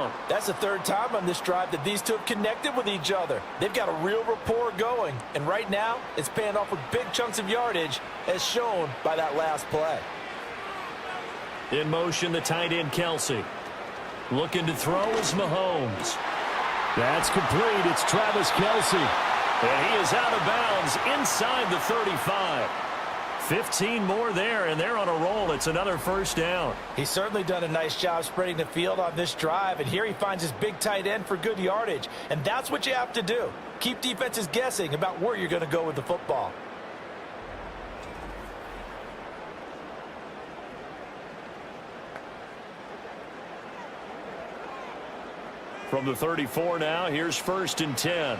touchdown. That's the third time on this drive that these two have connected with each other. They've got a real rapport going, and right now it's paying off with big chunks of yardage, as shown by that last play. In motion, the tight end, Kelsey. Looking to throw is Mahomes. That's complete. It's Travis Kelsey. And he is out of bounds inside the 35. 15 more there, and they're on a roll. It's another first down. He's certainly done a nice job spreading the field on this drive, and here he finds his big tight end for good yardage. And that's what you have to do. Keep defenses guessing about where you're going to go with the football. From the 34 now, here's 1st and 10.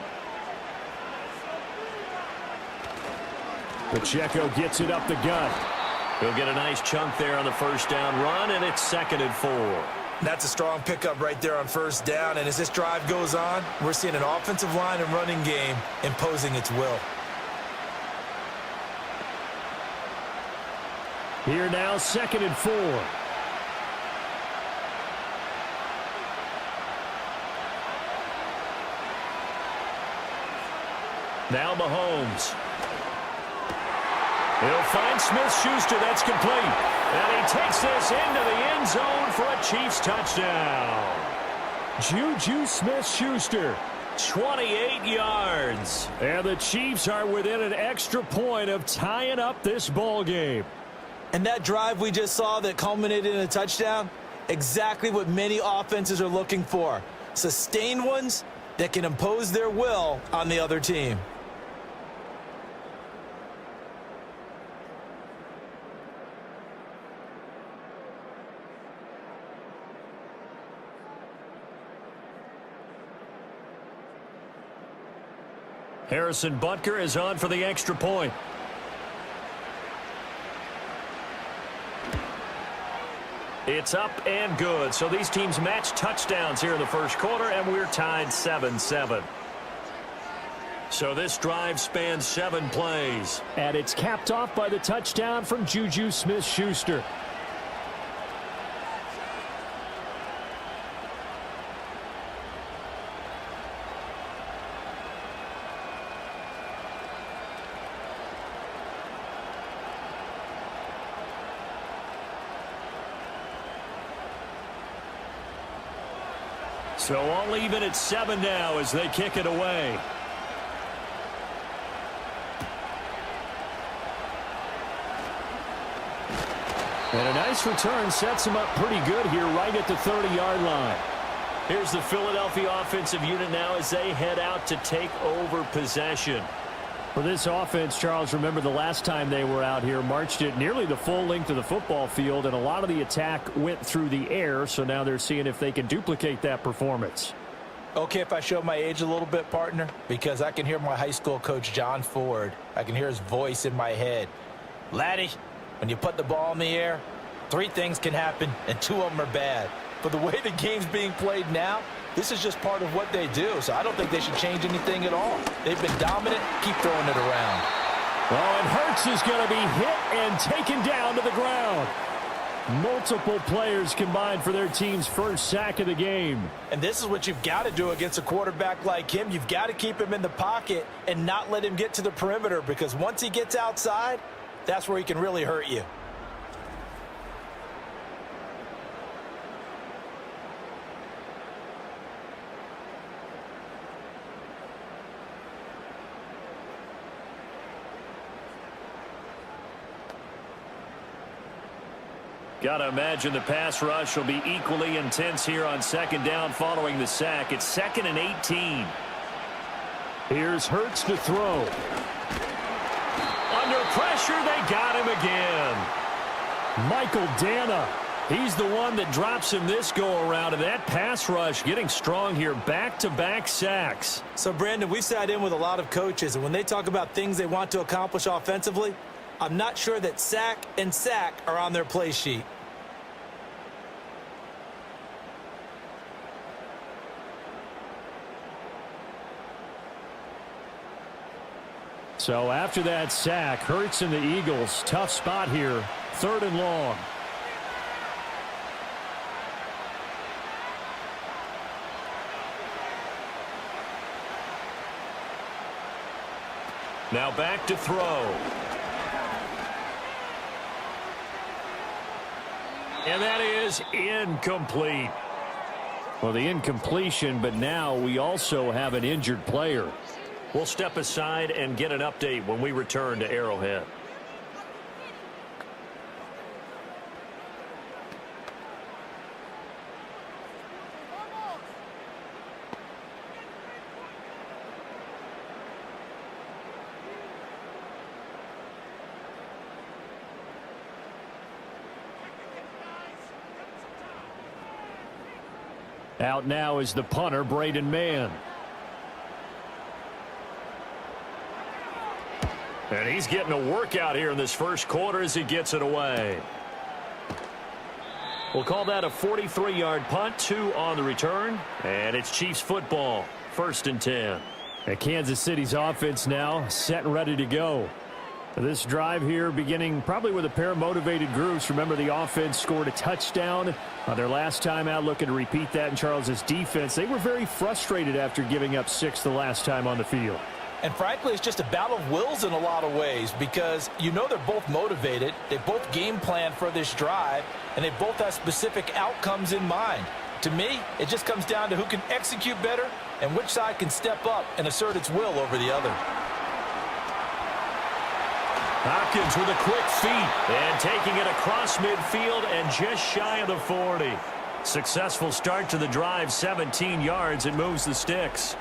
Pacheco gets it up the gut. He'll get a nice chunk there on the first down run, and it's 2nd and 4. That's a strong pickup right there on first down, and as this drive goes on, we're seeing an offensive line and running game imposing its will. Here now, 2nd and 4. Now Mahomes. He'll find Smith-Schuster. That's complete. And he takes this into the end zone for a Chiefs touchdown. Juju Smith-Schuster, 28 yards. And the Chiefs are within an extra point of tying up this ball game. And that drive we just saw that culminated in a touchdown, exactly what many offenses are looking for. Sustained ones that can impose their will on the other team. Harrison Butker is on for the extra point. It's up and good. So these teams match touchdowns here in the first quarter, and we're tied 7-7. So this drive spans 7 plays. And it's capped off by the touchdown from Juju Smith-Schuster. So all even at 7 now as they kick it away. And a nice return sets him up pretty good here right at the 30-yard line. Here's the Philadelphia offensive unit now as they head out to take over possession. For this offense, Charles, remember the last time they were out here, marched it nearly the full length of the football field, and a lot of the attack went through the air, so now they're seeing if they can duplicate that performance. Okay, if I show my age a little bit, partner, because I can hear my high school coach, John Ford. I can hear his voice in my head. Laddie, when you put the ball in the air, 3 things can happen, and 2 of them are bad. But the way the game's being played now, this is just part of what they do, so I don't think they should change anything at all. They've been dominant. Keep throwing it around. Oh, and Hurts is going to be hit and taken down to the ground. Multiple players combined for their team's first sack of the game. And this is what you've got to do against a quarterback like him. You've got to keep him in the pocket and not let him get to the perimeter, because once he gets outside, that's where he can really hurt you. Got to imagine the pass rush will be equally intense here on 2nd down following the sack. It's 2nd and 18. Here's Hurts to throw. Under pressure, they got him again. Michael Dana, he's the one that drops him this go-around, and that pass rush getting strong here. Back-to-back sacks. So, Brandon, we've sat in with a lot of coaches, and when they talk about things they want to accomplish offensively, I'm not sure that sack and sack are on their play sheet. So after that sack, Hurts and the Eagles, tough spot here, 3rd and long. Now back to throw. And that is incomplete. Well, the incompletion, but now we also have an injured player. We'll step aside and get an update when we return to Arrowhead. Out now is the punter, Braden Mann. And he's getting a workout here in this first quarter as he gets it away. We'll call that a 43-yard punt, 2 on the return. And it's Chiefs football, 1st and 10. And Kansas City's offense now set and ready to go. This drive here beginning probably with a pair of motivated groups. Remember, the offense scored a touchdown on their last time out, looking to repeat that in Charles's defense. They were very frustrated after giving up 6 the last time on the field. And frankly, it's just a battle of wills in a lot of ways because you know they're both motivated. They both game plan for this drive, and they both have specific outcomes in mind. To me, it just comes down to who can execute better and which side can step up and assert its will over the other. Hopkins with a quick feet and taking it across midfield and just shy of the 40. Successful start to the drive, 17 yards, and moves the sticks.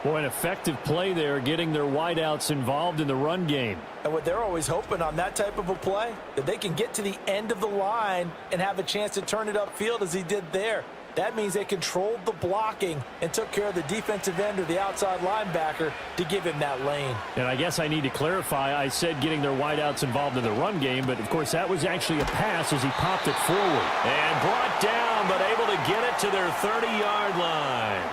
Boy, an effective play there, getting their wideouts involved in the run game. And what they're always hoping on that type of a play, that they can get to the end of the line and have a chance to turn it upfield as he did there. That means they controlled the blocking and took care of the defensive end or the outside linebacker to give him that lane. And I guess I need to clarify, I said getting their wideouts involved in the run game, but of course that was actually a pass as he popped it forward. And brought down, but able to get it to their 30-yard line.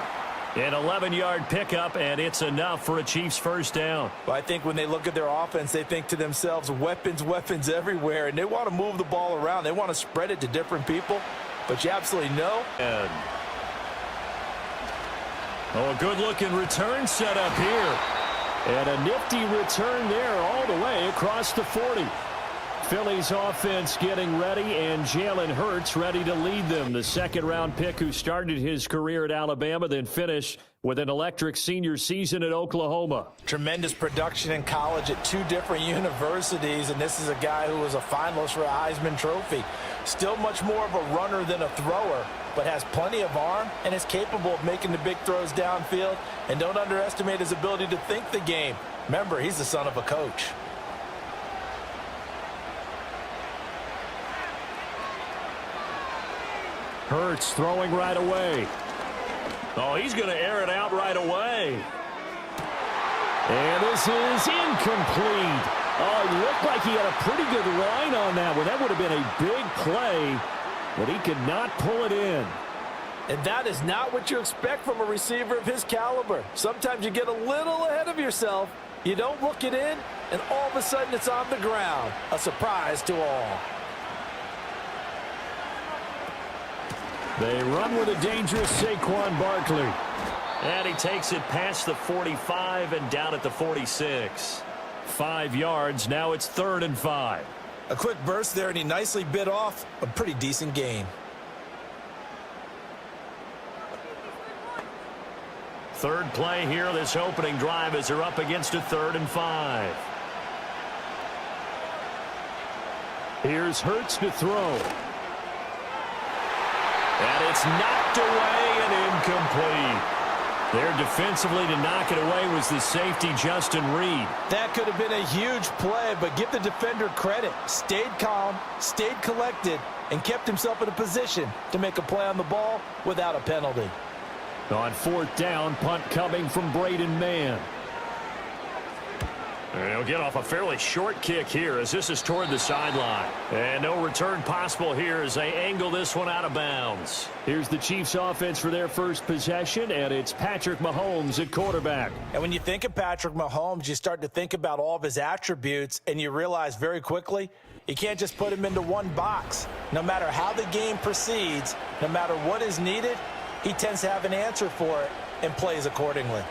An 11-yard pickup, and it's enough for a Chiefs first down. Well, I think when they look at their offense, they think to themselves, weapons, weapons everywhere, and they want to move the ball around. They want to spread it to different people. But you absolutely know. And a good-looking return set up here. And a nifty return there all the way across the 40. Philly's offense getting ready, and Jalen Hurts ready to lead them. The second-round pick who started his career at Alabama, then finished with an electric senior season at Oklahoma. Tremendous production in college at 2 different universities, and this is a guy who was a finalist for a Heisman Trophy. Still much more of a runner than a thrower, but has plenty of arm and is capable of making the big throws downfield. And don't underestimate his ability to think the game. Remember, he's the son of a coach. Hurts throwing right away. Oh, he's going to air it out right away. And this is incomplete. Oh, it looked like he had a pretty good line on that one. That would have been a big play, but he could not pull it in. And that is not what you expect from a receiver of his caliber. Sometimes you get a little ahead of yourself. You don't look it in, and all of a sudden it's on the ground. A surprise to all. They run with a dangerous Saquon Barkley. And he takes it past the 45 and down at the 46. 5 yards. Now it's 3rd and 5. A quick burst there, and he nicely bit off a pretty decent gain. Third play here, this opening drive as they're up against a 3rd and 5. Here's Hurts to throw. And it's knocked away and incomplete. There defensively to knock it away was the safety, Justin Reed. That could have been a huge play, but give the defender credit. Stayed calm, stayed collected, and kept himself in a position to make a play on the ball without a penalty. On 4th down, punt coming from Braden Mann. And he'll get off a fairly short kick here as this is toward the sideline. And no return possible here as they angle this one out of bounds. Here's the Chiefs offense for their first possession, and it's Patrick Mahomes at quarterback. And when you think of Patrick Mahomes, you start to think about all of his attributes, and you realize very quickly you can't just put him into one box. No matter how the game proceeds, no matter what is needed, he tends to have an answer for it and plays accordingly.